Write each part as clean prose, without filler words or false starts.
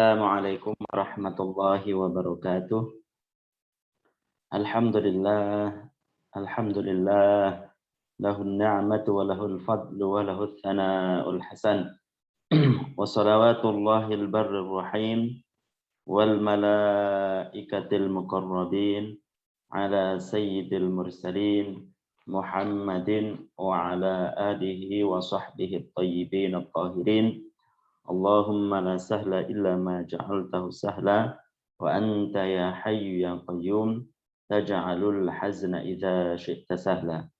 Assalamualaikum warahmatullahi wabarakatuh. Alhamdulillah, alhamdulillah, lahun ni'matu wa lahul fadlu wa lahul thana'ul hasan. Wa salawatullahil barrir rahim wal malaikatil muqarrabin ala sayyidil mursalin Muhammadin wa ala alihi wa sahbihi at-tayyibin at-tahirin. Allahumma la sahla illa ma ja'altahu sahla wa anta ya hayyu ya qayyum taj'alul hazna idza syi'ta sahla.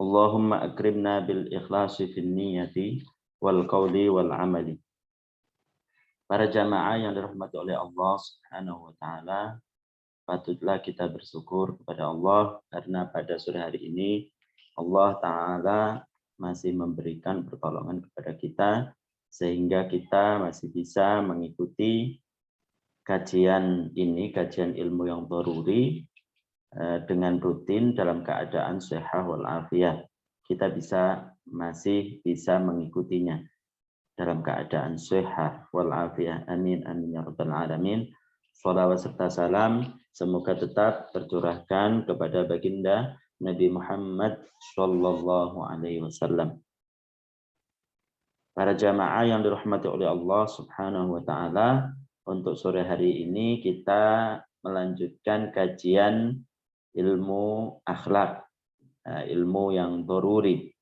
Allahumma akrimna bil ikhlasi fin niyyati wal qawli wal amali. Para jamaah yang dirahmati oleh Allah Subhanahu wa taala, patutlah kita bersyukur kepada Allah karena pada sore hari ini Allah taala masih memberikan pertolongan kepada kita sehingga kita masih bisa mengikuti kajian ini, kajian ilmu yang daruri dengan rutin dalam keadaan sehat wal afiat. Kita masih bisa mengikutinya dalam keadaan sehat wal afiat. Amin amin ya rabbal alamin. Shalawat serta salam semoga tetap tercurahkan kepada baginda Nabi Muhammad sallallahu alaihi wasallam. Para jamaah yang dirahmati oleh Allah Subhanahu wa taala, untuk sore hari ini kita melanjutkan kajian ilmu akhlak, ilmu yang daruri,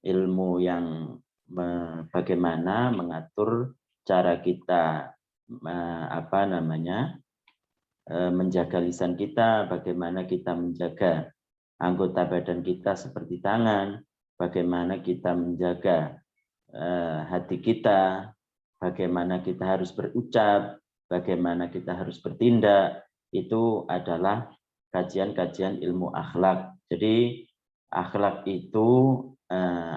ilmu yang bagaimana mengatur cara kita menjaga lisan kita, bagaimana kita menjaga anggota badan kita seperti tangan, bagaimana kita menjaga hati kita, bagaimana kita harus berucap, bagaimana kita harus bertindak, itu adalah kajian-kajian ilmu akhlak. Jadi akhlak itu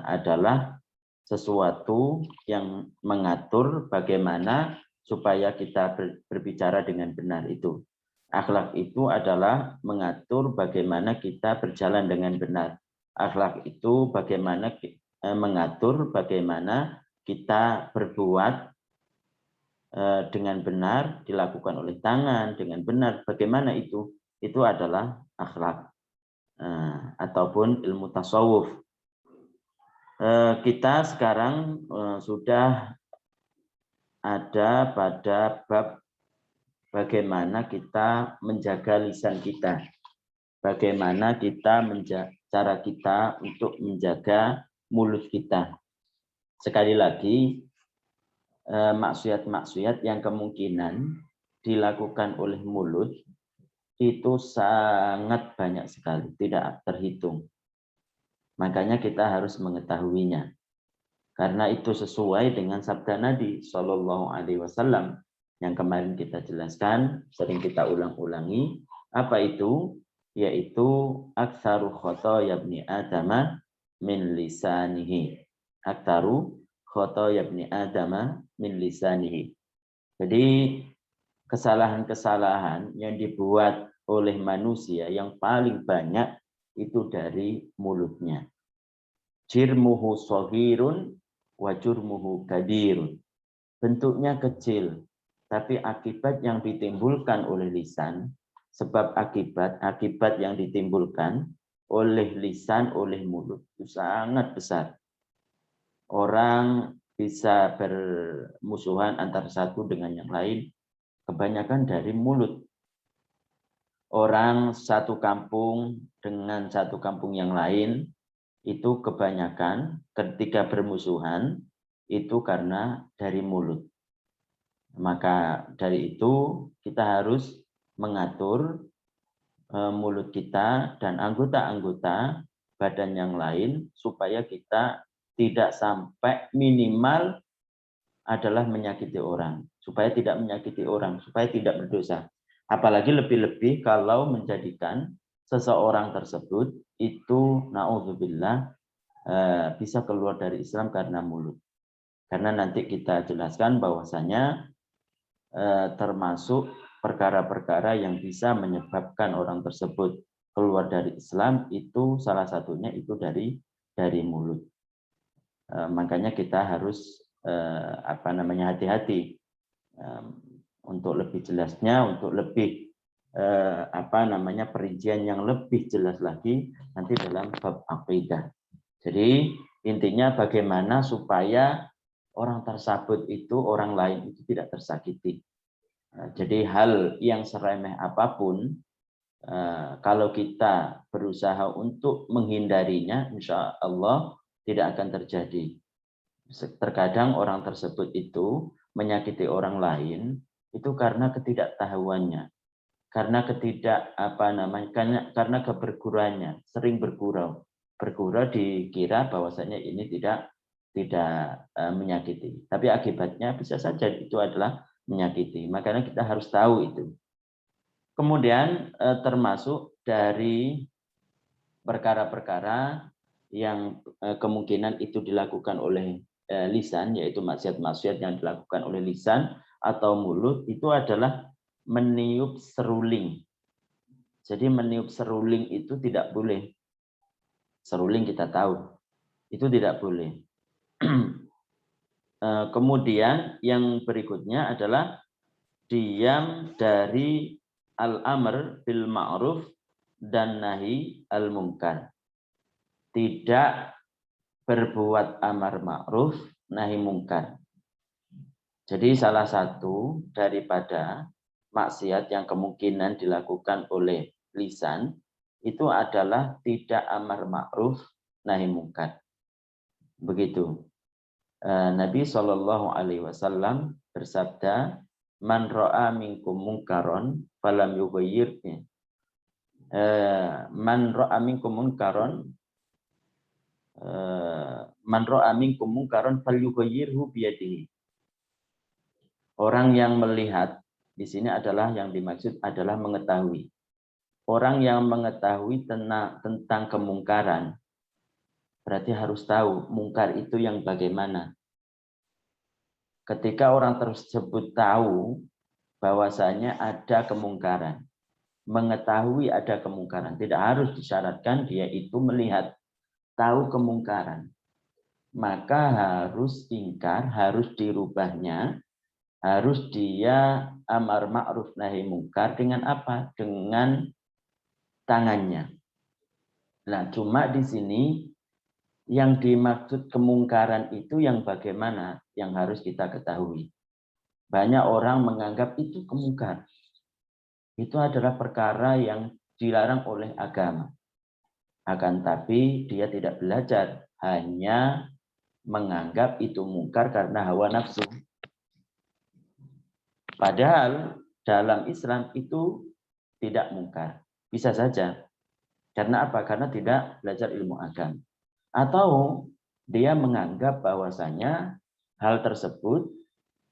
adalah sesuatu yang mengatur bagaimana supaya kita berbicara dengan benar itu. Akhlak itu adalah mengatur bagaimana kita berjalan dengan benar. Akhlak itu bagaimana mengatur bagaimana kita berbuat dengan benar, dilakukan oleh tangan dengan benar, bagaimana itu adalah akhlak ataupun ilmu tasawuf. Kita sekarang sudah ada pada bab bagaimana kita menjaga lisan kita, bagaimana cara kita untuk menjaga mulut kita. Sekali lagi, maksiat-maksiat yang kemungkinan dilakukan oleh mulut itu sangat banyak sekali, tidak terhitung. Makanya kita harus mengetahuinya. Karena itu sesuai dengan sabda Nabi Shallallahu Alaihi Wasallam yang kemarin kita jelaskan, sering kita ulang-ulangi. Apa itu? Yaitu aktsaru khotoya ibni adama min lisanihi. Aktsaru khotoya ibni adama min lisanihi. Jadi kesalahan-kesalahan yang dibuat oleh manusia yang paling banyak itu dari mulutnya. Jirmuhu sohirun wa jurmuhu kabirun. Bentuknya kecil, tapi akibat yang ditimbulkan oleh lisan, sebab akibat yang ditimbulkan oleh lisan, oleh mulut itu sangat besar. Orang bisa bermusuhan antara satu dengan yang lain, kebanyakan dari mulut. Orang satu kampung dengan satu kampung yang lain, itu kebanyakan ketika bermusuhan, itu karena dari mulut. Maka dari itu kita harus mengatur mulut kita dan anggota-anggota badan yang lain supaya kita tidak sampai minimal adalah menyakiti orang, supaya tidak menyakiti orang, supaya tidak berdosa. Apalagi lebih-lebih kalau menjadikan seseorang tersebut itu naudzubillah bisa keluar dari Islam karena mulut. Karena nanti kita jelaskan bahwasanya termasuk perkara-perkara yang bisa menyebabkan orang tersebut keluar dari Islam itu salah satunya itu dari mulut. Makanya kita harus hati-hati Untuk lebih jelasnya, untuk lebih perincian yang lebih jelas lagi nanti dalam bab aqidah. Jadi intinya bagaimana supaya orang tersebut itu, orang lain itu tidak tersakiti. Jadi hal yang seremeh apapun, kalau kita berusaha untuk menghindarinya, insya Allah tidak akan terjadi. Terkadang orang tersebut itu menyakiti orang lain itu karena ketidaktahuannya, karena karena keberguruannya, sering bergurau dikira bahwasanya ini tidak menyakiti, tapi akibatnya bisa saja itu adalah menyakiti. Makanya kita harus tahu itu. Kemudian termasuk dari perkara-perkara yang kemungkinan itu dilakukan oleh lisan, yaitu maksiat-maksiat yang dilakukan oleh lisan atau mulut, itu adalah meniup seruling. Jadi meniup seruling itu tidak boleh. Seruling kita tahu, itu tidak boleh. Kemudian yang berikutnya adalah diam dari al-amr bil ma'ruf dan nahi al-munkar. Tidak berbuat amar ma'ruf nahi munkar. Jadi salah satu daripada maksiat yang kemungkinan dilakukan oleh lisan itu adalah tidak amar ma'ruf nahi munkar. Begitu. Nabi SAW bersabda, man ra'a minkum munkaron falam yughayyirhu. Man ra'a minkum munkaron man ra'a minkum munkaron falyughayyirhu biyadihi. Orang yang melihat di sini adalah yang dimaksud adalah mengetahui. Orang yang mengetahui tentang kemungkaran berarti harus tahu mungkar itu yang bagaimana. Ketika orang tersebut tahu bahwasanya ada kemungkaran, mengetahui ada kemungkaran, tidak harus disyaratkan dia itu melihat, tahu kemungkaran, maka harus ingkar, harus dirubahnya, harus dia amar ma'ruf nahi munkar dengan apa? Dengan tangannya. Nah, cuma di sini yang dimaksud kemungkaran itu yang bagaimana yang harus kita ketahui. Banyak orang menganggap itu kemungkar. Itu adalah perkara yang dilarang oleh agama. Akan tapi dia tidak belajar, hanya menganggap itu mungkar karena hawa nafsu. Padahal dalam Islam itu tidak mungkar. Bisa saja. Karena apa? Karena tidak belajar ilmu agama. Atau dia menganggap bahwasanya hal tersebut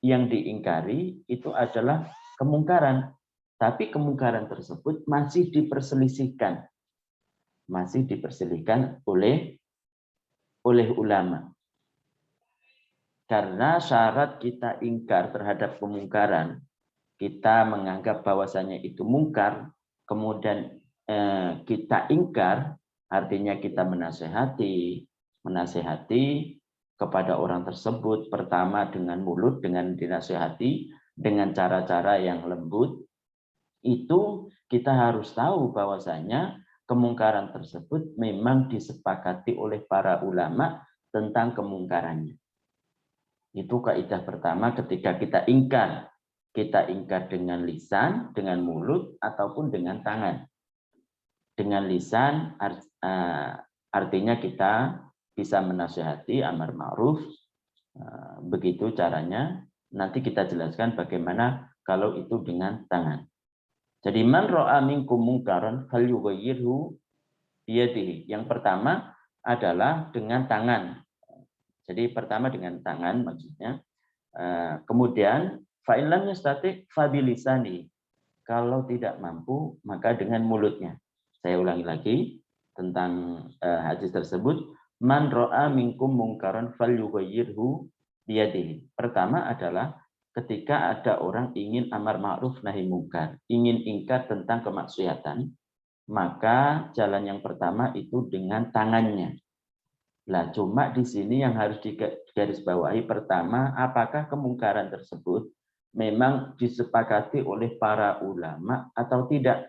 yang diingkari itu adalah kemungkaran. Tapi kemungkaran tersebut masih diperselisihkan. Masih diperselisihkan oleh ulama. Karena syarat kita ingkar terhadap kemungkaran, kita menganggap bahwasanya itu mungkar, kemudian kita ingkar, artinya kita menasehati kepada orang tersebut, pertama dengan mulut, dengan dinasehati, dengan cara-cara yang lembut, itu kita harus tahu bahwasanya kemungkaran tersebut memang disepakati oleh para ulama tentang kemungkarannya. Itu kaidah pertama ketika kita ingkar. Kita ingkar dengan lisan, dengan mulut, ataupun dengan tangan. Dengan lisan artinya kita bisa menasihati amar ma'ruf, begitu caranya. Nanti kita jelaskan bagaimana kalau itu dengan tangan. Jadi man ra'a minkum munkaran falyughayyirhu biyadihi. Yang pertama adalah dengan tangan. Jadi pertama dengan tangan maksudnya. Kemudian fa in lam yastati' fa bilisani. Kalau tidak mampu maka dengan mulutnya. Saya ulangi lagi tentang hadis tersebut. Man ra'a minkum munkaran falyughayyirhu biyadihi. Pertama adalah ketika ada orang ingin amar ma'ruf nahi munkar, ingin ingkar tentang kemaksiatan, maka jalan yang pertama itu dengan tangannya. Nah, cuma di sini yang harus digarisbawahi pertama, apakah kemungkaran tersebut memang disepakati oleh para ulama atau tidak.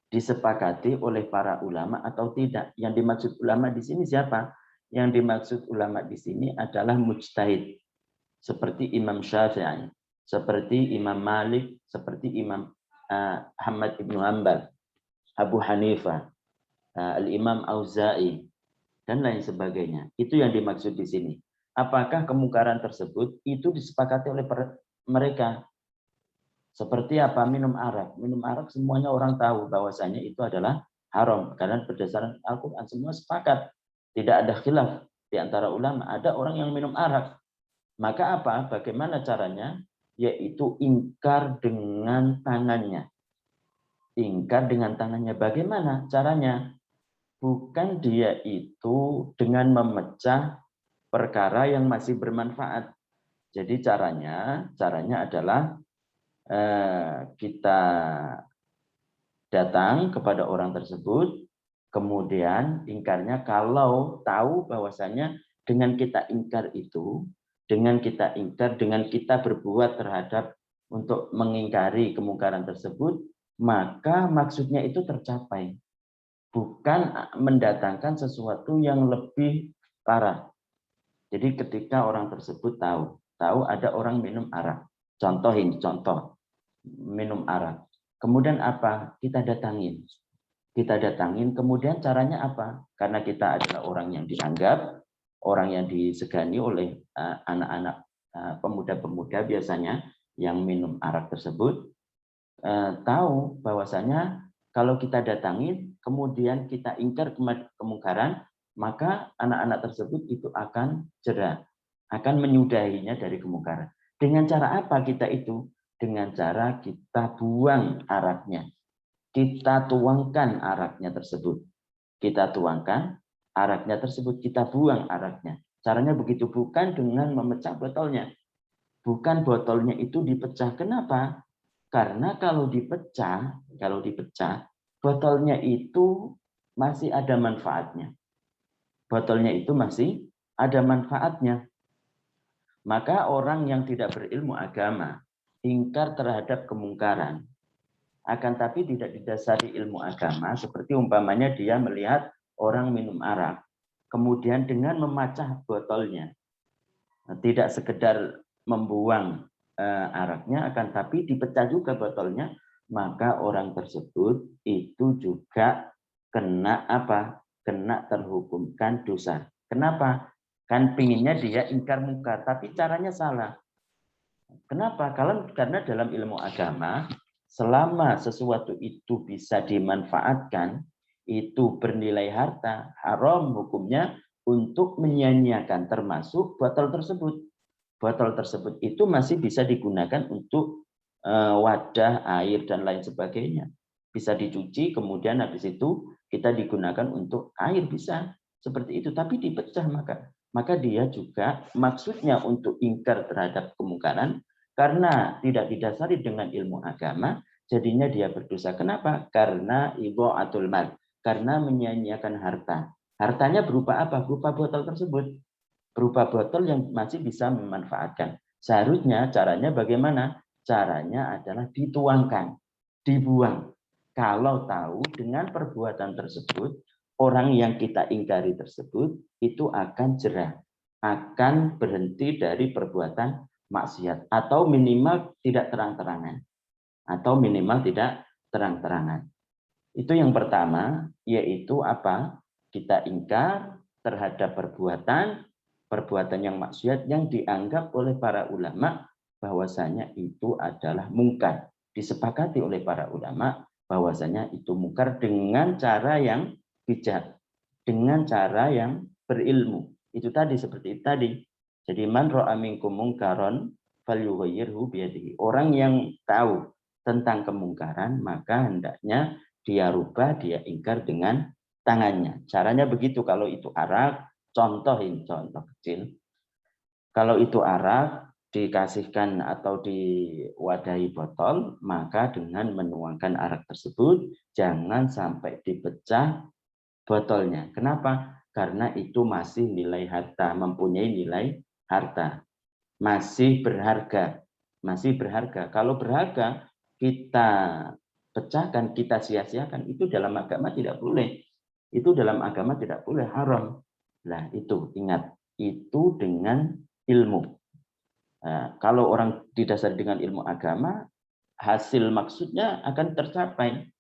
Disepakati oleh para ulama atau tidak. Yang dimaksud ulama di sini siapa? Yang dimaksud ulama di sini adalah mujtahid. Seperti Imam Syafi'i, seperti Imam Malik, seperti Imam Ahmad ibn Hanbal, Abu Hanifah, Al-Imam Auza'i, dan lain sebagainya. Itu yang dimaksud di sini. Apakah kemungkaran tersebut itu disepakati oleh mereka? Seperti apa? Minum arak. Minum arak semuanya orang tahu bahwasanya itu adalah haram. Karena berdasarkan Al-Quran semua sepakat. Tidak ada khilaf di antara ulama. Ada orang yang minum arak. Maka apa? Bagaimana caranya? Yaitu ingkar dengan tangannya. Ingkar dengan tangannya. Bagaimana caranya? Bukan dia itu dengan memecah perkara yang masih bermanfaat. Jadi caranya adalah kita datang kepada orang tersebut, kemudian ingkarnya kalau tahu bahwasanya dengan kita ingkar itu, dengan kita berbuat terhadap untuk mengingkari kemungkaran tersebut, maka maksudnya itu tercapai. Bukan mendatangkan sesuatu yang lebih parah. Jadi ketika orang tersebut tahu ada orang minum arak, contoh minum arak. Kemudian apa? Kita datangin, kemudian caranya apa? Karena kita adalah orang yang dianggap, orang yang disegani oleh anak-anak pemuda-pemuda biasanya yang minum arak tersebut, tahu bahwasanya kalau kita datangin, kemudian kita ingkar kemungkaran, maka anak-anak tersebut itu akan jerah, akan menyudahinya dari kemungkaran. Dengan cara apa kita itu? Dengan cara kita buang araknya. Kita tuangkan araknya tersebut. Kita tuangkan araknya tersebut, kita buang araknya. Caranya begitu, bukan dengan memecah botolnya. Bukan botolnya itu dipecah. Kenapa? Karena kalau dipecah, botolnya itu masih ada manfaatnya. Botolnya itu masih ada manfaatnya. Maka orang yang tidak berilmu agama, ingkar terhadap kemungkaran, akan tapi tidak didasari ilmu agama, seperti umpamanya dia melihat orang minum arak, kemudian dengan memecah botolnya, tidak sekedar membuang araknya, akan tapi dipecah juga botolnya, maka orang tersebut itu juga kena apa? Kena terhukumkan dosa. Kenapa? Kan pinginnya dia ingkar mungkar, tapi caranya salah. Kenapa? Karena dalam ilmu agama, selama sesuatu itu bisa dimanfaatkan, itu bernilai harta, haram hukumnya untuk menyia-nyiakan, termasuk botol tersebut. Botol tersebut itu masih bisa digunakan untuk wadah, air, dan lain sebagainya. Bisa dicuci, kemudian habis itu kita digunakan untuk air, bisa. Seperti itu, tapi dipecah maka dia juga maksudnya untuk ingkar terhadap kemungkaran, karena tidak didasari dengan ilmu agama, jadinya dia berdosa. Kenapa? Karena idha'atul mal, karena menyia-nyiakan harta. Hartanya berupa apa? Berupa botol tersebut. Berupa botol yang masih bisa memanfaatkan. Seharusnya caranya bagaimana? Caranya adalah dituangkan, dibuang. Kalau tahu dengan perbuatan tersebut, orang yang kita ingkari tersebut itu akan jerah, akan berhenti dari perbuatan maksiat, atau minimal tidak terang-terangan. Itu yang pertama, yaitu apa? Kita ingkar terhadap perbuatan yang maksiat yang dianggap oleh para ulama bahwasanya itu adalah mungkar. Disepakati oleh para ulama bahwasanya itu mungkar dengan cara yang bijak, dengan cara yang berilmu. Itu tadi, seperti itu tadi. Jadi man ra'a minkum mungkaron falyughayyirhu biyadihi. Orang yang tahu tentang kemungkaran, maka hendaknya dia rubah, dia ingkar dengan tangannya. Caranya begitu. Kalau itu arak, contoh kecil. Kalau itu arak dikasihkan atau diwadahi botol, maka dengan menuangkan arak tersebut jangan sampai dipecah botolnya. Kenapa? Karena itu masih nilai harta, mempunyai nilai harta, masih berharga. masih berharga. Kalau berharga kita pecahkan, kita sia-siakan, itu dalam agama tidak boleh. Itu dalam agama tidak boleh, haram. Nah, itu ingat, itu dengan ilmu. Nah, kalau orang didasari dengan ilmu agama, hasil maksudnya akan tercapai.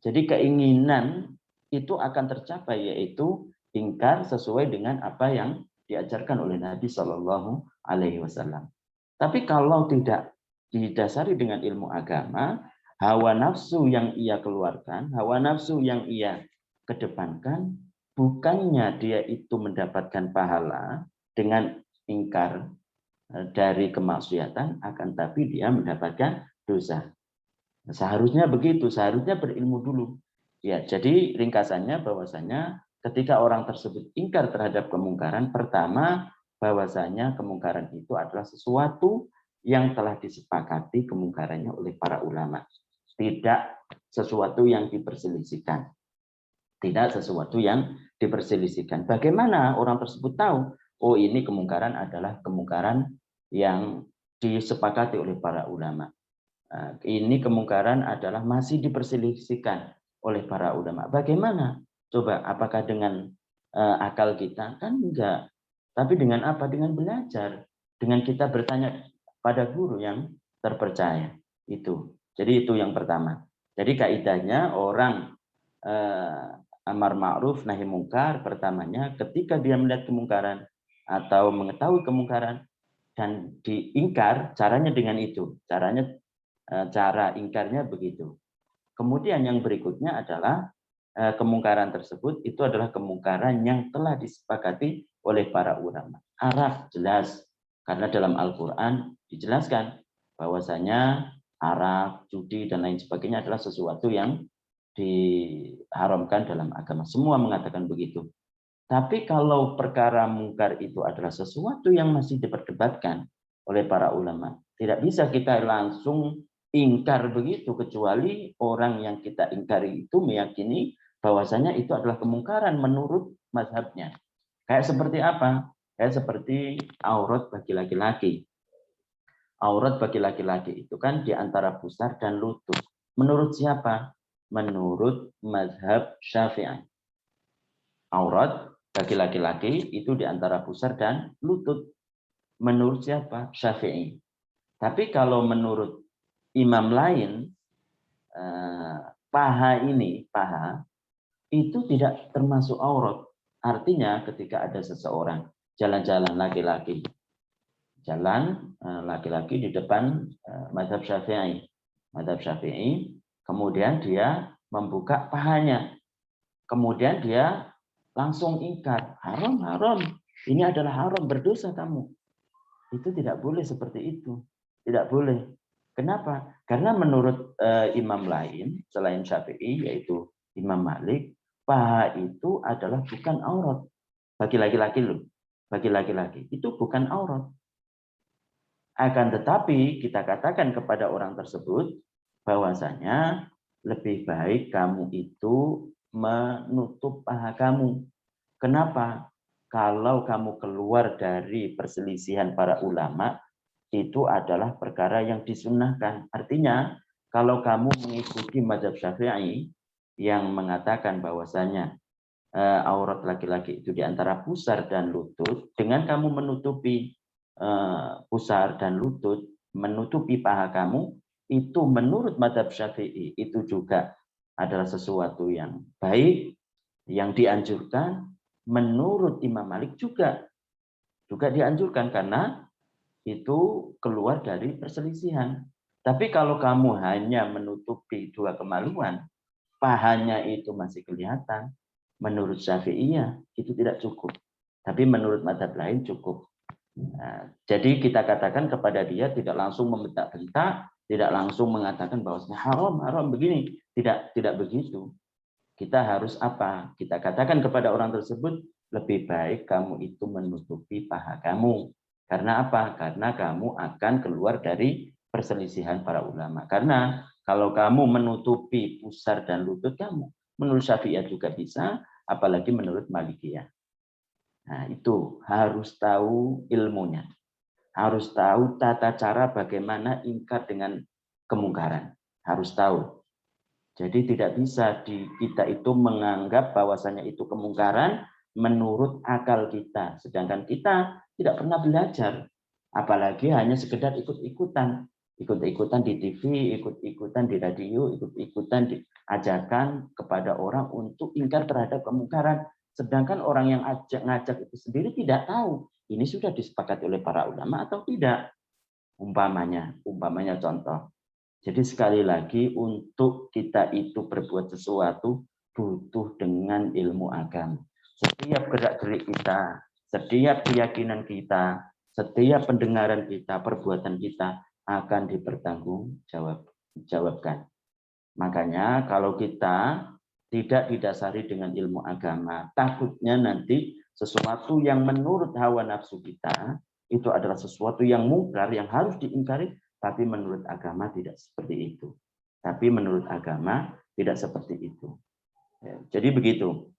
Jadi keinginan itu akan tercapai, yaitu ingkar sesuai dengan apa yang diajarkan oleh Nabi Shallallahu Alaihi Wasallam. Tapi kalau tidak didasari dengan ilmu agama, hawa nafsu yang ia keluarkan, hawa nafsu yang ia kedepankan, bukannya dia itu mendapatkan pahala dengan ingkar dari kemaksiatan, akan tapi dia mendapatkan dosa. Seharusnya begitu, seharusnya berilmu dulu. Ya, jadi ringkasannya bahwasanya ketika orang tersebut ingkar terhadap kemungkaran, pertama bahwasanya kemungkaran itu adalah sesuatu yang telah disepakati kemungkarannya oleh para ulama. Tidak sesuatu yang diperselisihkan. Tidak sesuatu yang diperselisihkan. Bagaimana orang tersebut tahu? Oh, ini kemungkaran adalah kemungkaran yang disepakati oleh para ulama. Ini kemungkaran adalah masih diperselisihkan oleh para ulama. Bagaimana? Coba, apakah dengan akal kita? Kan enggak. Tapi dengan apa? Dengan belajar. Dengan kita bertanya pada guru yang terpercaya. Itu. Jadi itu yang pertama. Jadi kaidahnya orang amar ma'ruf nahi mungkar, pertamanya ketika dia melihat kemungkaran atau mengetahui kemungkaran dan diingkar, caranya dengan itu. Cara ingkarnya begitu. Kemudian yang berikutnya adalah kemungkaran tersebut itu adalah kemungkaran yang telah disepakati oleh para ulama. Arak jelas, karena dalam Al-Quran dijelaskan bahwasanya arak, judi, dan lain sebagainya adalah sesuatu yang diharamkan dalam agama. Semua mengatakan begitu. Tapi kalau perkara mungkar itu adalah sesuatu yang masih diperdebatkan oleh para ulama, tidak bisa kita langsung ingkar begitu, kecuali orang yang kita ingkari itu meyakini bahwasanya itu adalah kemungkaran menurut mazhabnya. Kayak seperti apa? Kayak seperti aurat bagi laki-laki. Aurat bagi laki-laki itu kan di antara pusar dan lutut. Menurut siapa? Menurut mazhab Syafi'i. Aurat bagi laki-laki itu di antara pusar dan lutut. Menurut siapa? Syafi'i. Tapi kalau menurut imam lain, paha itu tidak termasuk aurat. Artinya ketika ada seseorang jalan-jalan laki-laki, di depan mazhab Syafi'i, kemudian dia membuka pahanya, kemudian dia langsung ingkar, haram, ini adalah haram, berdosa kamu. Itu tidak boleh seperti itu, tidak boleh. Kenapa? Karena menurut imam lain selain Syafi'i, yaitu Imam Malik, paha itu adalah bukan aurat bagi laki-laki loh. Bagi laki-laki itu bukan aurat. Akan tetapi kita katakan kepada orang tersebut bahwasanya lebih baik kamu itu menutup paha kamu. Kenapa? Kalau kamu keluar dari perselisihan para ulama, itu adalah perkara yang disunnahkan. Artinya, kalau kamu mengikuti mazhab Syafi'i yang mengatakan bahwasanya aurat laki-laki itu di antara pusar dan lutut, dengan kamu menutupi pusar dan lutut, menutupi paha kamu, itu menurut mazhab Syafi'i itu juga adalah sesuatu yang baik, yang dianjurkan. Menurut Imam Malik juga dianjurkan karena itu keluar dari perselisihan. Tapi kalau kamu hanya menutupi dua kemaluan, pahanya itu masih kelihatan, menurut Syafi'iyah itu tidak cukup. Tapi menurut mazhab lain cukup. Nah, jadi kita katakan kepada dia tidak langsung membentak-bentak, tidak langsung mengatakan bahwasanya haram begini, tidak begitu. Kita harus apa? Kita katakan kepada orang tersebut, lebih baik kamu itu menutupi paha kamu. Karena apa? Karena kamu akan keluar dari perselisihan para ulama. Karena kalau kamu menutupi pusar dan lutut kamu, menurut Syafi'iyah juga bisa, apalagi menurut Malikiyah. Nah, itu harus tahu ilmunya. Harus tahu tata cara bagaimana ingkar dengan kemungkaran. Harus tahu. Jadi tidak bisa kita itu menganggap bahwasanya itu kemungkaran menurut akal kita. Sedangkan kita tidak pernah belajar. Apalagi hanya sekedar ikut-ikutan. Ikut-ikutan di TV, ikut-ikutan di radio, ikut-ikutan diajarkan kepada orang untuk ingkar terhadap kemungkaran. Sedangkan orang yang ngajak itu sendiri tidak tahu. Ini sudah disepakati oleh para ulama atau tidak. Umpamanya contoh. Jadi sekali lagi untuk kita itu berbuat sesuatu butuh dengan ilmu agama. Setiap gerak-gerik kita, setiap keyakinan kita, setiap pendengaran kita, perbuatan kita akan dipertanggungjawabkan. Makanya kalau kita tidak didasari dengan ilmu agama, takutnya nanti sesuatu yang menurut hawa nafsu kita itu adalah sesuatu yang mungkar, yang harus diingkari, tapi menurut agama tidak seperti itu. Tapi menurut agama tidak seperti itu. Ya, jadi begitu.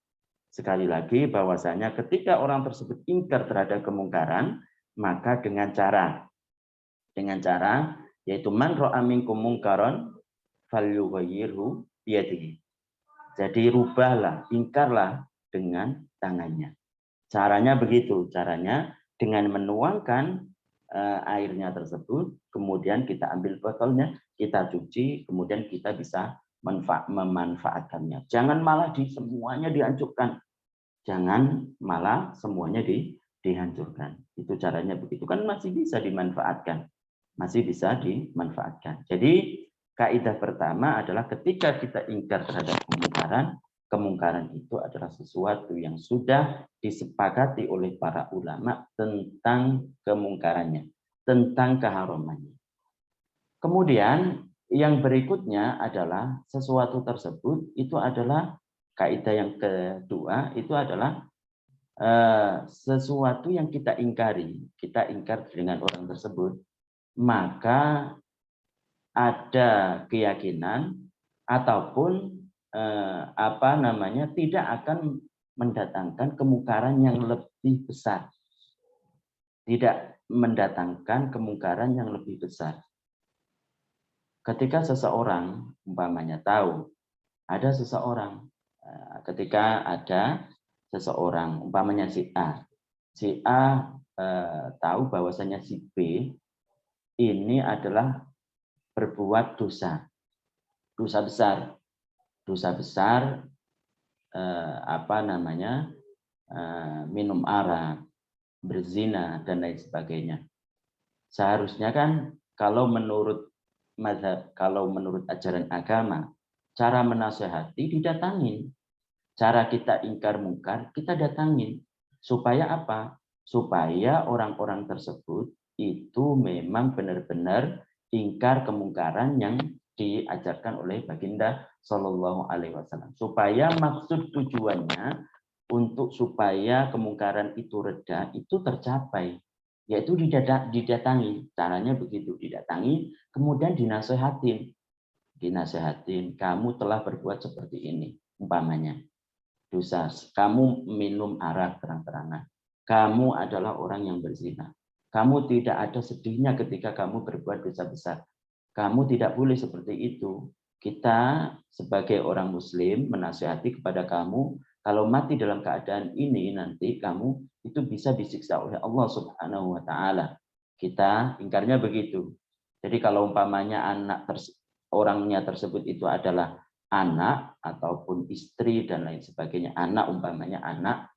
Sekali lagi bahwasanya ketika orang tersebut ingkar terhadap kemungkaran, maka dengan cara yaitu man ra'a minkum mungkaron falyughayyirhu biyadihi. Jadi rubahlah, ingkarlah dengan tangannya. Caranya begitu, caranya dengan menuangkan airnya tersebut, kemudian kita ambil botolnya, kita cuci, kemudian kita bisa memanfaatkannya. Jangan malah semuanya dihancurkan. Jangan malah semuanya dihancurkan. Itu caranya begitu. Kan masih bisa dimanfaatkan. Masih bisa dimanfaatkan. Jadi kaidah pertama adalah ketika kita ingkar terhadap kemungkaran itu adalah sesuatu yang sudah disepakati oleh para ulama tentang kemungkarannya, tentang keharamannya. Kemudian yang berikutnya adalah sesuatu tersebut itu adalah kaidah yang kedua, itu adalah sesuatu yang kita ingkari, kita ingkar dengan orang tersebut, maka ada keyakinan ataupun tidak akan mendatangkan kemungkaran yang lebih besar. Tidak mendatangkan kemungkaran yang lebih besar. Ketika seseorang umpamanya tahu ada seseorang, ketika ada seseorang umpamanya si A tahu bahwasanya si B ini adalah berbuat dosa besar, minum arak, berzina dan lain sebagainya. Seharusnya kan kalau menurut ajaran agama, cara menasehati didatangin, cara kita ingkar mungkar kita datangin, supaya apa? Supaya orang-orang tersebut itu memang benar-benar ingkar kemungkaran yang diajarkan oleh baginda Shallallahu Alaihi Wasallam. Supaya maksud tujuannya untuk supaya kemungkaran itu reda itu tercapai, yaitu didatangi. Caranya begitu, didatangi, kemudian dinasehatin, kamu telah berbuat seperti ini, umpamanya dosa, kamu minum arak terang-terangan, kamu adalah orang yang berzina, kamu tidak ada sedihnya ketika kamu berbuat dosa besar, kamu tidak boleh seperti itu. Kita sebagai orang muslim menasihati kepada kamu, kalau mati dalam keadaan ini nanti kamu itu bisa disiksa oleh Allah Subhanahu wa taala. Kita ingkarnya begitu. Jadi kalau umpamanya orangnya tersebut itu adalah anak ataupun istri dan lain sebagainya, umpamanya anak,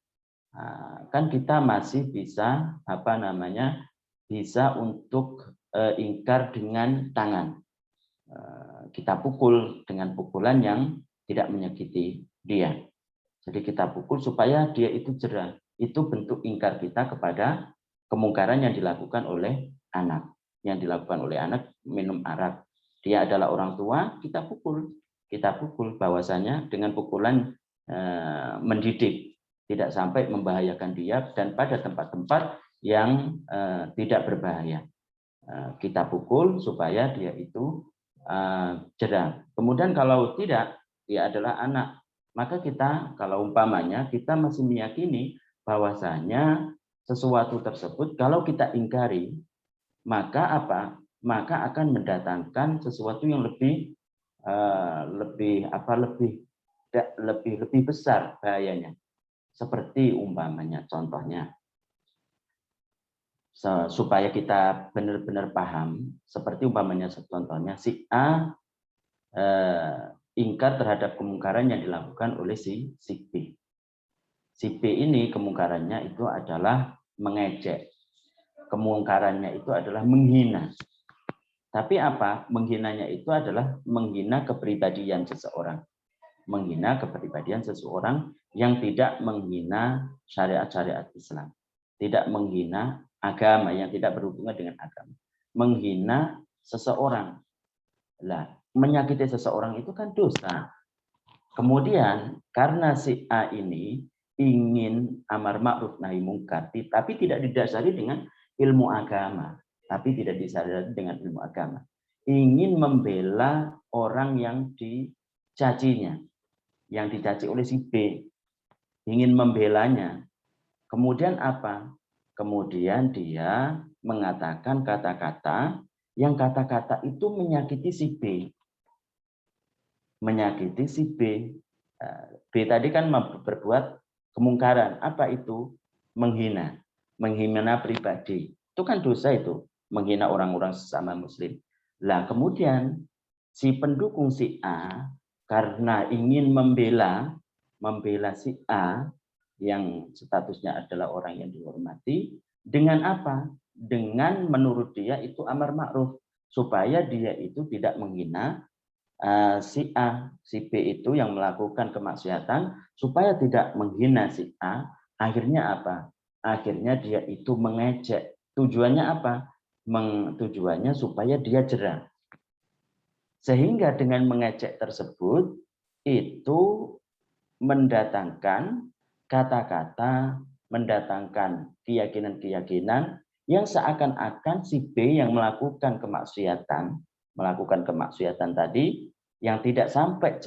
kan kita masih bisa bisa untuk ingkar dengan tangan. Kita pukul dengan pukulan yang tidak menyakiti dia. Jadi kita pukul supaya dia itu jerah. Itu bentuk ingkar kita kepada kemungkaran yang dilakukan oleh anak. Yang dilakukan oleh anak minum arak. Dia adalah orang tua, kita pukul. Kita pukul bahwasanya dengan pukulan mendidik. Tidak sampai membahayakan dia dan pada tempat-tempat yang tidak berbahaya. Kita pukul supaya dia itu jerah. Kemudian kalau tidak, dia adalah anak, maka kita kalau umpamanya kita masih meyakini bahwasanya sesuatu tersebut kalau kita ingkari maka apa? Maka akan mendatangkan sesuatu yang lebih lebih besar bahayanya. Seperti umpamanya, contohnya, supaya kita benar-benar paham, seperti umpamanya contohnya si A ingkar terhadap kemungkaran yang dilakukan oleh si B. Si B ini kemungkarannya itu adalah mengejek. Kemungkarannya itu adalah menghina. Tapi apa? Menghinanya itu adalah menghina kepribadian seseorang. Menghina kepribadian seseorang yang tidak menghina syariat-syariat Islam. Tidak menghina agama, yang tidak berhubungan dengan agama. Menghina seseorang. Lah, menyakiti seseorang itu kan dosa. Kemudian karena si A ini ingin amar ma'ruf nahi mungkar, tapi tidak didasari dengan ilmu agama, tapi tidak didasari dengan ilmu agama. Ingin membela orang yang dicacinya, yang dicaci oleh si B, ingin membelanya. Kemudian apa? Kemudian dia mengatakan kata-kata yang kata-kata itu menyakiti si B. Menyakiti si B. B tadi kan berbuat kemungkaran. Apa itu? Menghina. Menghina pribadi. Itu kan dosa itu. Menghina orang-orang sesama muslim. Lah kemudian si pendukung si A karena ingin membela si A yang statusnya adalah orang yang dihormati, dengan apa? Dengan menurut dia itu amar ma'ruf. Supaya dia itu tidak menghina si A, si B itu yang melakukan kemaksiatan, supaya tidak menghina si A, akhirnya apa? Akhirnya dia itu mengejek. Tujuannya apa? Tujuannya supaya dia jera. Sehingga dengan mengejek tersebut, itu mendatangkan kata-kata, mendatangkan keyakinan-keyakinan yang seakan-akan si B yang melakukan kemaksiatan tadi, yang tidak sampai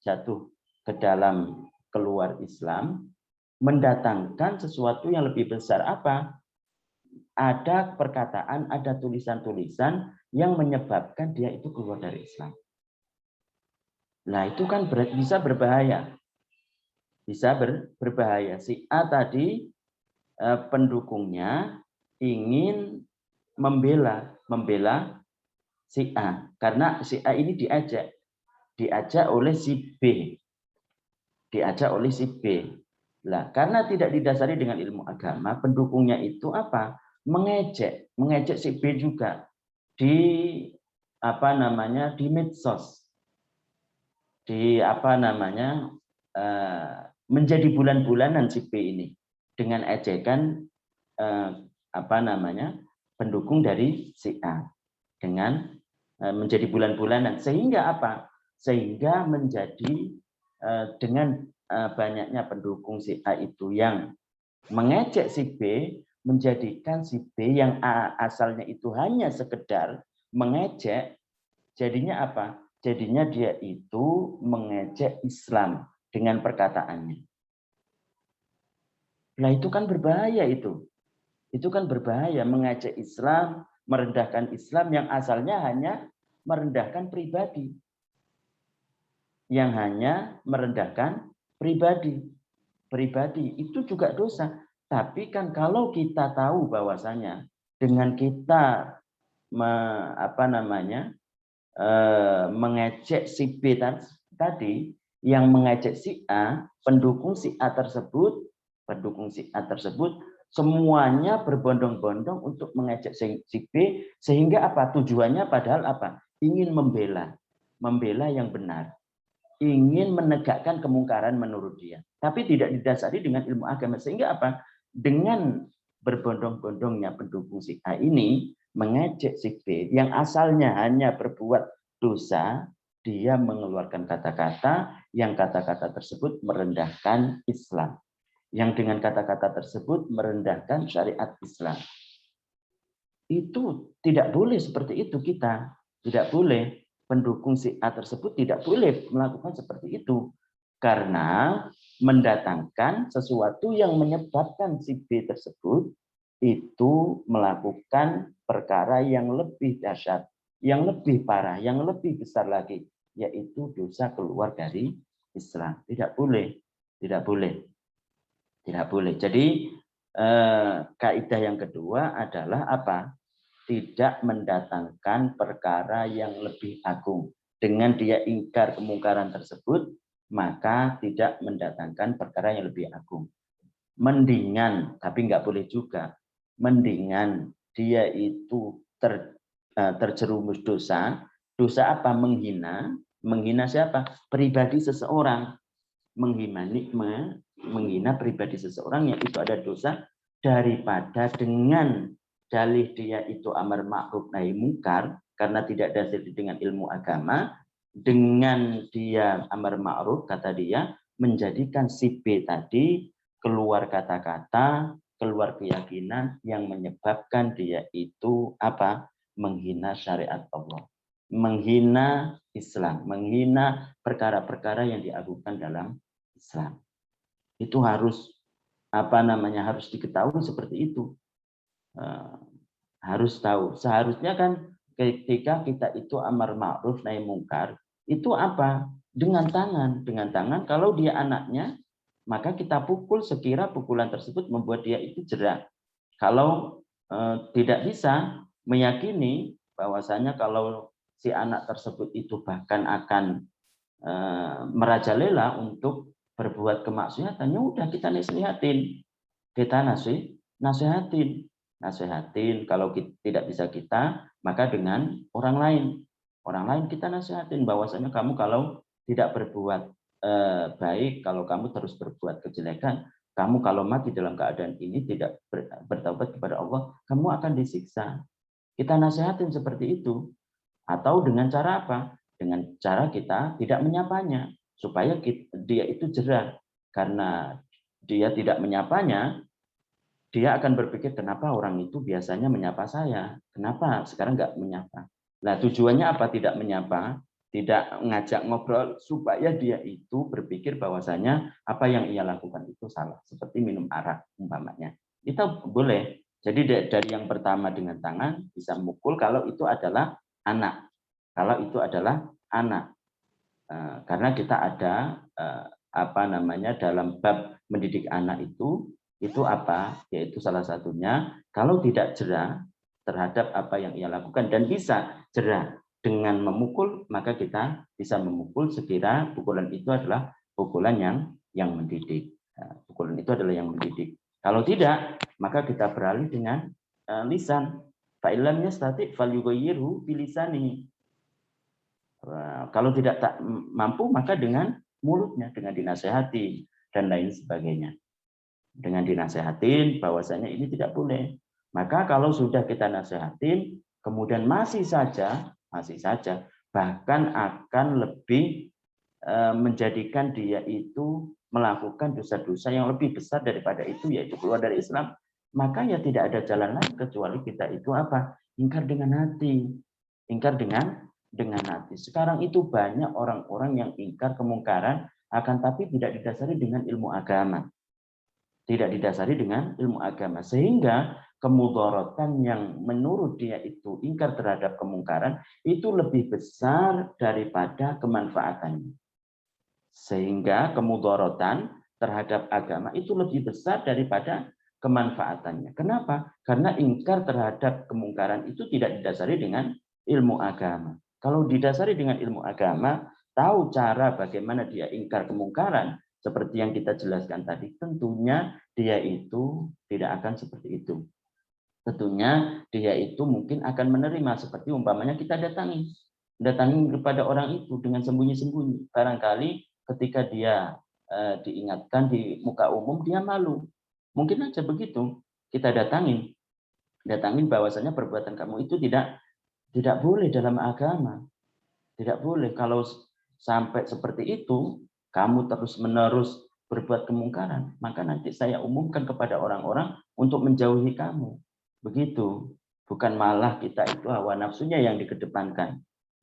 jatuh ke dalam keluar Islam, mendatangkan sesuatu yang lebih besar. Apa? Ada perkataan, ada tulisan-tulisan yang menyebabkan dia itu keluar dari Islam. Nah itu kan bisa berbahaya. Bisa berbahaya. Si A tadi pendukungnya ingin membela si A, karena si A ini diajak oleh si B. Lah, karena tidak didasari dengan ilmu agama, pendukungnya itu apa? Mengejek si B juga di di medsos. Menjadi bulan-bulanan si B ini dengan ejekan pendukung dari si A, dengan menjadi bulan-bulanan, sehingga apa? Sehingga menjadi dengan banyaknya pendukung si A itu yang mengejek si B, menjadikan si B yang asalnya itu hanya sekedar mengejek, jadinya apa? Jadinya dia itu mengejek Islam dengan perkataannya. Nah itu kan berbahaya itu. Itu kan berbahaya, mengejek Islam, merendahkan Islam yang asalnya hanya merendahkan pribadi. Yang hanya merendahkan pribadi. Pribadi itu juga dosa. Tapi kan kalau kita tahu bahwasanya dengan kita mengejek si B tadi, yang mengejek si A, pendukung si A tersebut, semuanya berbondong-bondong untuk mengejek si B, sehingga apa? Tujuannya padahal apa? Ingin membela yang benar, ingin menegakkan kemungkaran menurut dia, tapi tidak didasari dengan ilmu agama, sehingga apa? Dengan berbondong-bondongnya pendukung si A ini mengejek si B yang asalnya hanya berbuat dosa, dia mengeluarkan kata-kata yang kata-kata tersebut merendahkan Islam, yang dengan kata-kata tersebut merendahkan syariat Islam. Itu tidak boleh seperti itu kita. Tidak boleh. Pendukung si A tersebut tidak boleh melakukan seperti itu. Karena mendatangkan sesuatu yang menyebabkan si B tersebut itu melakukan perkara yang lebih dahsyat, yang lebih parah, yang lebih besar lagi, yaitu dosa keluar dari Islam. Tidak boleh, tidak boleh, tidak boleh. Jadi kaidah yang kedua adalah apa? Tidak mendatangkan perkara yang lebih agung. Dengan dia ingkar kemungkaran tersebut, maka tidak mendatangkan perkara yang lebih agung. Mendingan, tapi nggak boleh juga, mendingan dia itu terjerumus dosa. Dosa apa? Menghina. Menghina siapa? Pribadi seseorang. Menghina pribadi seseorang yang itu ada dosa, daripada dengan dalih dia itu amar ma'ruf nahi mungkar karena tidak dasar dengan ilmu agama, dengan dia amar ma'ruf kata dia menjadikan si B tadi keluar kata-kata, keluar keyakinan yang menyebabkan dia itu apa? Menghina syariat Allah, menghina Islam, menghina perkara-perkara yang diagungkan dalam Islam. Itu harus harus diketahui seperti itu. Harus tahu. Seharusnya kan ketika kita itu amar ma'ruf nahi mungkar, itu apa? Dengan tangan. Kalau dia anaknya, maka kita pukul sekira pukulan tersebut membuat dia itu jerah. Kalau tidak bisa meyakini bahwasanya kalau si anak tersebut itu bahkan akan merajalela untuk berbuat kemaksiatan, ya udah kita nasihatin, nasihatin. Kalau tidak bisa kita, maka dengan orang lain kita nasihatin bahwasanya kamu kalau tidak berbuat baik, kalau kamu terus berbuat kejelekan, kamu kalau mati dalam keadaan ini tidak bertaubat kepada Allah, kamu akan disiksa. Kita nasihatin seperti itu. Atau dengan cara apa? Dengan cara kita tidak menyapanya, supaya dia itu jerah. Karena dia tidak menyapanya, dia akan berpikir, kenapa orang itu biasanya menyapa saya? Kenapa sekarang nggak menyapa? Nah, tujuannya apa tidak menyapa? Tidak ngajak ngobrol, supaya dia itu berpikir bahwasanya apa yang ia lakukan itu salah. Seperti minum arak umpamanya. Itu boleh. Jadi dari yang pertama dengan tangan bisa mukul kalau itu adalah anak. Kalau itu adalah anak. Karena kita ada dalam bab mendidik anak itu apa? Yaitu salah satunya kalau tidak jerah terhadap apa yang ia lakukan dan bisa jerah dengan memukul, maka kita bisa memukul sekira pukulan itu adalah pukulan yang mendidik. Pukulan itu adalah yang mendidik. Kalau tidak, maka kita beralih dengan lisan. Fa'ilam yastati falyughayyirhu bilisanihi. Kalau tidak mampu, maka dengan mulutnya, dengan dinasehati dan lain sebagainya. Dengan dinasehatin bahwasanya ini tidak boleh. Maka kalau sudah kita nasehatin, kemudian masih saja, bahkan akan lebih menjadikan dia itu melakukan dosa-dosa yang lebih besar daripada itu, yaitu keluar dari Islam. Maka ya tidak ada jalan lain kecuali kita itu apa? Ingkar dengan hati. Ingkar dengan hati. Sekarang itu banyak orang-orang yang ingkar kemungkaran, akan tapi tidak didasari dengan ilmu agama. Tidak didasari dengan ilmu agama. Sehingga kemudaratan yang menurut dia itu ingkar terhadap kemungkaran, itu lebih besar daripada kemanfaatannya. Sehingga kemudaratan terhadap agama itu lebih besar daripada kemanfaatannya. Kenapa? Karena ingkar terhadap kemungkaran itu tidak didasari dengan ilmu agama. Kalau didasari dengan ilmu agama, tahu cara bagaimana dia ingkar kemungkaran, seperti yang kita jelaskan tadi, tentunya dia itu tidak akan seperti itu. Tentunya dia itu mungkin akan menerima, seperti umpamanya kita datangi kepada orang itu dengan sembunyi-sembunyi. Barangkali ketika dia diingatkan di muka umum, dia malu. Mungkin aja begitu. Kita datangin bahwasanya perbuatan kamu itu tidak boleh dalam agama. Tidak boleh. Kalau sampai seperti itu, kamu terus-menerus berbuat kemungkaran, maka nanti saya umumkan kepada orang-orang untuk menjauhi kamu. Begitu. Bukan malah kita itu hawa nafsunya yang dikedepankan.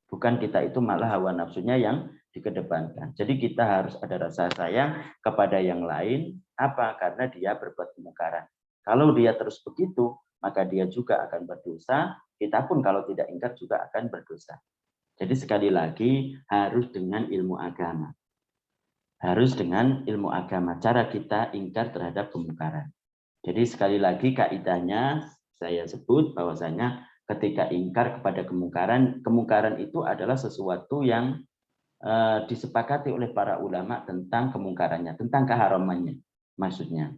Bukan kita itu malah hawa nafsunya yang dikedepankan. Jadi kita harus ada rasa sayang kepada yang lain. Apa? Karena dia berbuat kemungkaran. Kalau dia terus begitu, maka dia juga akan berdosa. Kita pun kalau tidak ingkar juga akan berdosa. Jadi sekali lagi harus dengan ilmu agama. Harus dengan ilmu agama. Cara kita ingkar terhadap kemungkaran. Jadi sekali lagi kaidahnya saya sebut bahwasanya ketika ingkar kepada kemungkaran, kemungkaran itu adalah sesuatu yang disepakati oleh para ulama tentang kemungkarannya, tentang keharamannya. Maksudnya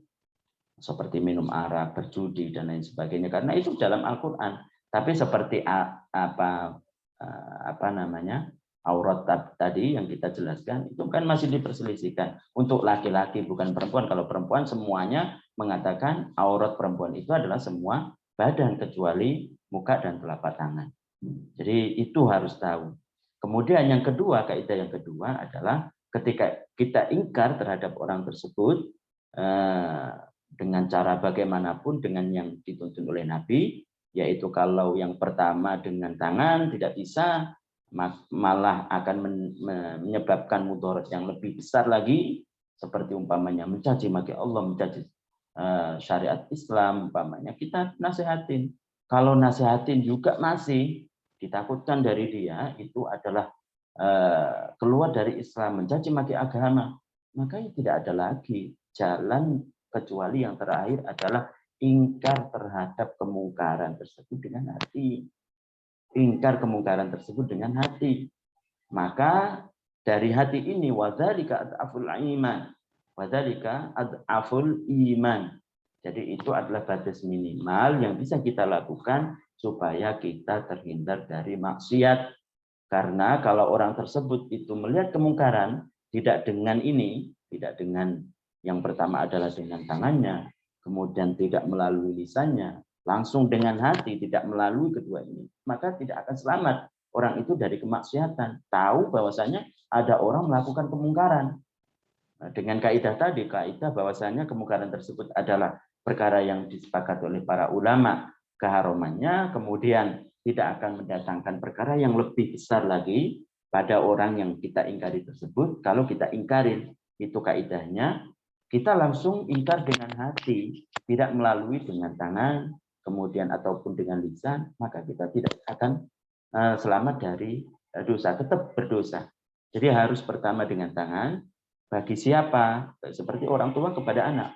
seperti minum arak, berjudi dan lain sebagainya. Karena itu dalam Al-Qur'an. Tapi seperti apa namanya? Aurat tadi yang kita jelaskan itu kan masih diperselisihkan untuk laki-laki bukan perempuan. Kalau perempuan semuanya mengatakan aurat perempuan itu adalah semua badan kecuali muka dan telapak tangan. Jadi itu harus tahu. Kemudian yang kedua, kaidah yang kedua adalah ketika kita ingkar terhadap orang tersebut dengan cara bagaimanapun dengan yang dituntun oleh Nabi, yaitu kalau yang pertama dengan tangan tidak bisa, malah akan menyebabkan mudarat yang lebih besar lagi, seperti umpamanya mencaci maki Allah, mencaci syariat Islam, umpamanya kita nasihatin. Kalau nasihatin juga masih ditakutkan dari dia itu adalah keluar dari Islam, mencaci maki agama, maka tidak ada lagi jalan kecuali yang terakhir adalah ingkar terhadap kemungkaran tersebut dengan hati. Ingkar kemungkaran tersebut dengan hati. Maka dari hati ini wadzalika adaful iman. Wadzalika adaful iman. Jadi itu adalah batas minimal yang bisa kita lakukan supaya kita terhindar dari maksiat. Karena kalau orang tersebut itu melihat kemungkaran tidak dengan ini, tidak dengan yang pertama adalah dengan tangannya, kemudian tidak melalui lisannya, langsung dengan hati, tidak melalui kedua ini, maka tidak akan selamat orang itu dari kemaksiatan. Tahu bahwasanya ada orang melakukan kemungkaran. Dengan kaidah tadi, kaidah bahwasanya kemungkaran tersebut adalah perkara yang disepakati oleh para ulama keharamannya, kemudian tidak akan mendatangkan perkara yang lebih besar lagi pada orang yang kita ingkari tersebut. Kalau kita ingkarin, itu kaidahnya kita langsung ingkar dengan hati, tidak melalui dengan tangan, kemudian ataupun dengan lisan, maka kita tidak akan selamat dari dosa, tetap berdosa. Jadi harus pertama dengan tangan, bagi siapa? Seperti orang tua kepada anak.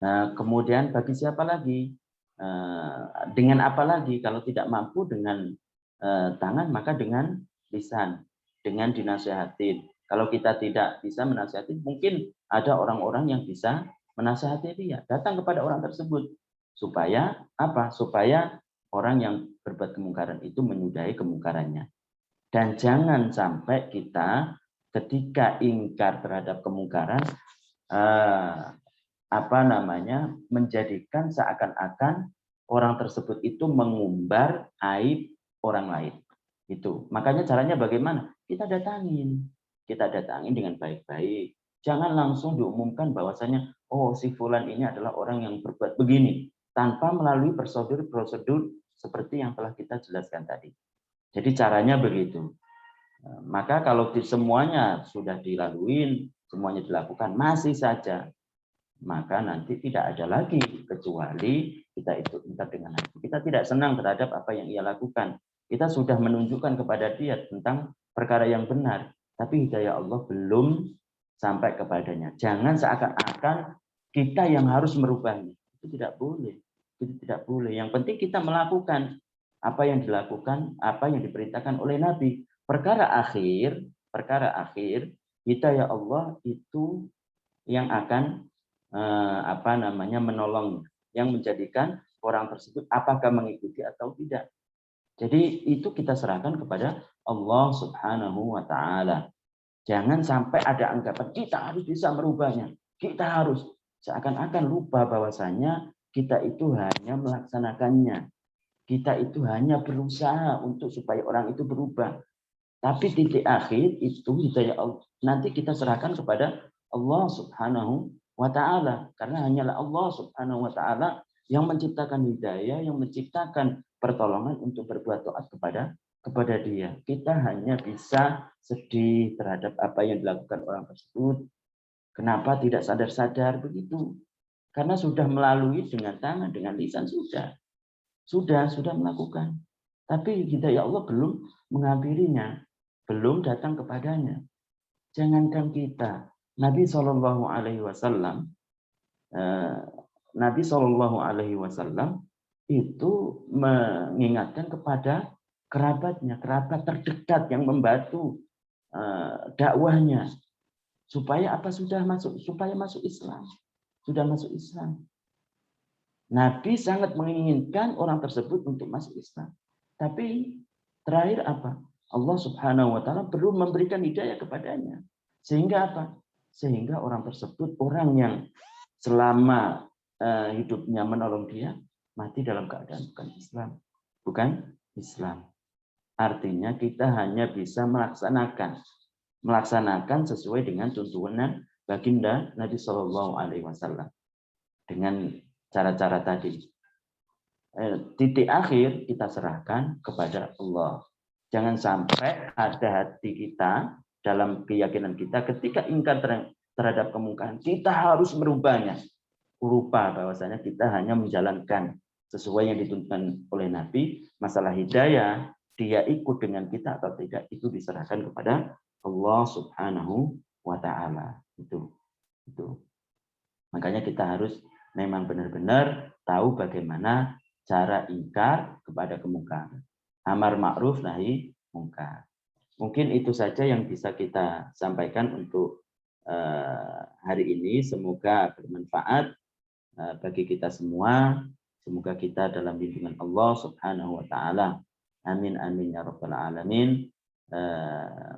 Nah, kemudian bagi siapa lagi? Dengan apa lagi? Kalau tidak mampu dengan tangan, maka dengan lisan, dengan dinasihatin. Kalau kita tidak bisa menasihati, mungkin ada orang-orang yang bisa menasihati dia. Datang kepada orang tersebut. Supaya apa? Supaya orang yang berbuat kemungkaran itu menyudahi kemungkarannya. Dan jangan sampai kita ketika ingkar terhadap kemungkaran, menjadikan seakan-akan orang tersebut itu mengumbar aib orang lain. Itu. Makanya caranya bagaimana? Kita datangin dengan baik-baik. Jangan langsung diumumkan bahwasanya oh si fulan ini adalah orang yang berbuat begini tanpa melalui prosedur seperti yang telah kita jelaskan tadi. Jadi caranya begitu. Maka kalau semuanya sudah dilalui, semuanya dilakukan masih saja, maka nanti tidak ada lagi kecuali kita itu ingkar dengan hati. Kita tidak senang terhadap apa yang ia lakukan. Kita sudah menunjukkan kepada dia tentang perkara yang benar, tapi hidayah Allah belum sampai kepadanya. Jangan seakan-akan kita yang harus merubahnya. Itu tidak boleh. Itu tidak boleh. Yang penting kita melakukan apa yang dilakukan, apa yang diperintahkan oleh Nabi. Perkara akhir, hidayah Allah itu yang akan menolong, yang menjadikan orang tersebut apakah mengikuti atau tidak. Jadi itu kita serahkan kepada Allah Subhanahu wa taala. Jangan sampai ada anggapan kita harus bisa merubahnya. Kita harus seakan-akan lupa bahwasanya kita itu hanya melaksanakannya. Kita itu hanya berusaha untuk supaya orang itu berubah. Tapi titik akhir itu hidayah Allah. Nanti kita serahkan kepada Allah Subhanahu wa taala, karena hanyalah Allah Subhanahu wa taala yang menciptakan hidayah, yang menciptakan pertolongan untuk berbuat taat kepada dia. Kita hanya bisa sedih terhadap apa yang dilakukan orang tersebut. Kenapa tidak sadar-sadar begitu? Karena sudah melalui dengan tangan, dengan lisan, sudah melakukan. Tapi hidayah Allah belum menghampirinya, belum datang kepadanya. Jangankan kita, Nabi Shallallahu Alaihi Wasallam, Nabi Shallallahu Alaihi Wasallam itu mengingatkan kepada kerabatnya, kerabat terdekat yang membantu dakwahnya, supaya apa? Supaya masuk Islam, sudah masuk Islam. Nabi sangat menginginkan orang tersebut untuk masuk Islam. Tapi terakhir apa? Allah Subhanahu wa taala perlu memberikan hidayah kepadanya. Sehingga apa? Sehingga orang tersebut, orang yang selama hidupnya menolong dia, mati dalam keadaan bukan Islam. Bukan Islam. Artinya kita hanya bisa melaksanakan sesuai dengan tuntunan baginda Nabi Shallallahu Alaihi Wasallam dengan cara-cara tadi. Titik akhir kita serahkan kepada Allah. Jangan sampai ada hati kita dalam keyakinan kita ketika ingkar terhadap kemungkaran, kita harus merubahnya. Lupa bahwasanya kita hanya menjalankan sesuai yang dituntutkan oleh Nabi. Masalah hidayah, dia ikut dengan kita atau tidak, itu diserahkan kepada Allah Subhanahu wa taala. Itu. Makanya kita harus memang benar-benar tahu bagaimana cara ingkar kepada kemungkaran. Amar ma'ruf nahi mungkar. Mungkin itu saja yang bisa kita sampaikan untuk hari ini. Semoga bermanfaat bagi kita semua. Semoga kita dalam lindungan Allah Subhanahu wa taala. Amin amin ya rabbal alamin.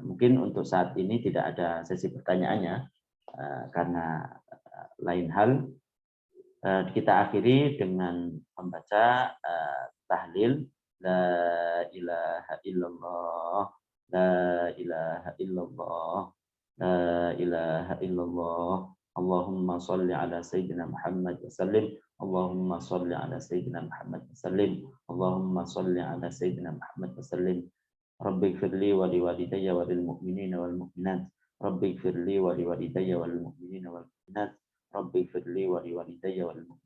Mungkin untuk saat ini tidak ada sesi pertanyaannya karena lain hal. Kita akhiri dengan membaca tahlil la ilaha illallah, la ilaha illallah, la ilaha illallah. Allahumma sholli ala sayyidina Muhammad wa sallim. Allahumma sholli ala sayyidina Muhammad wa sallim. Allahumma sholli ala sayyidina Muhammad wa sallim. Rabbi ighfirli wa liwalidayya wa lil mu'minina wal mu'minat. Rabbi ighfirli wa liwalidayya wal mu'minina wal mu'minat. Rabbi ighfirli wa liwalidayya wal mu'minat.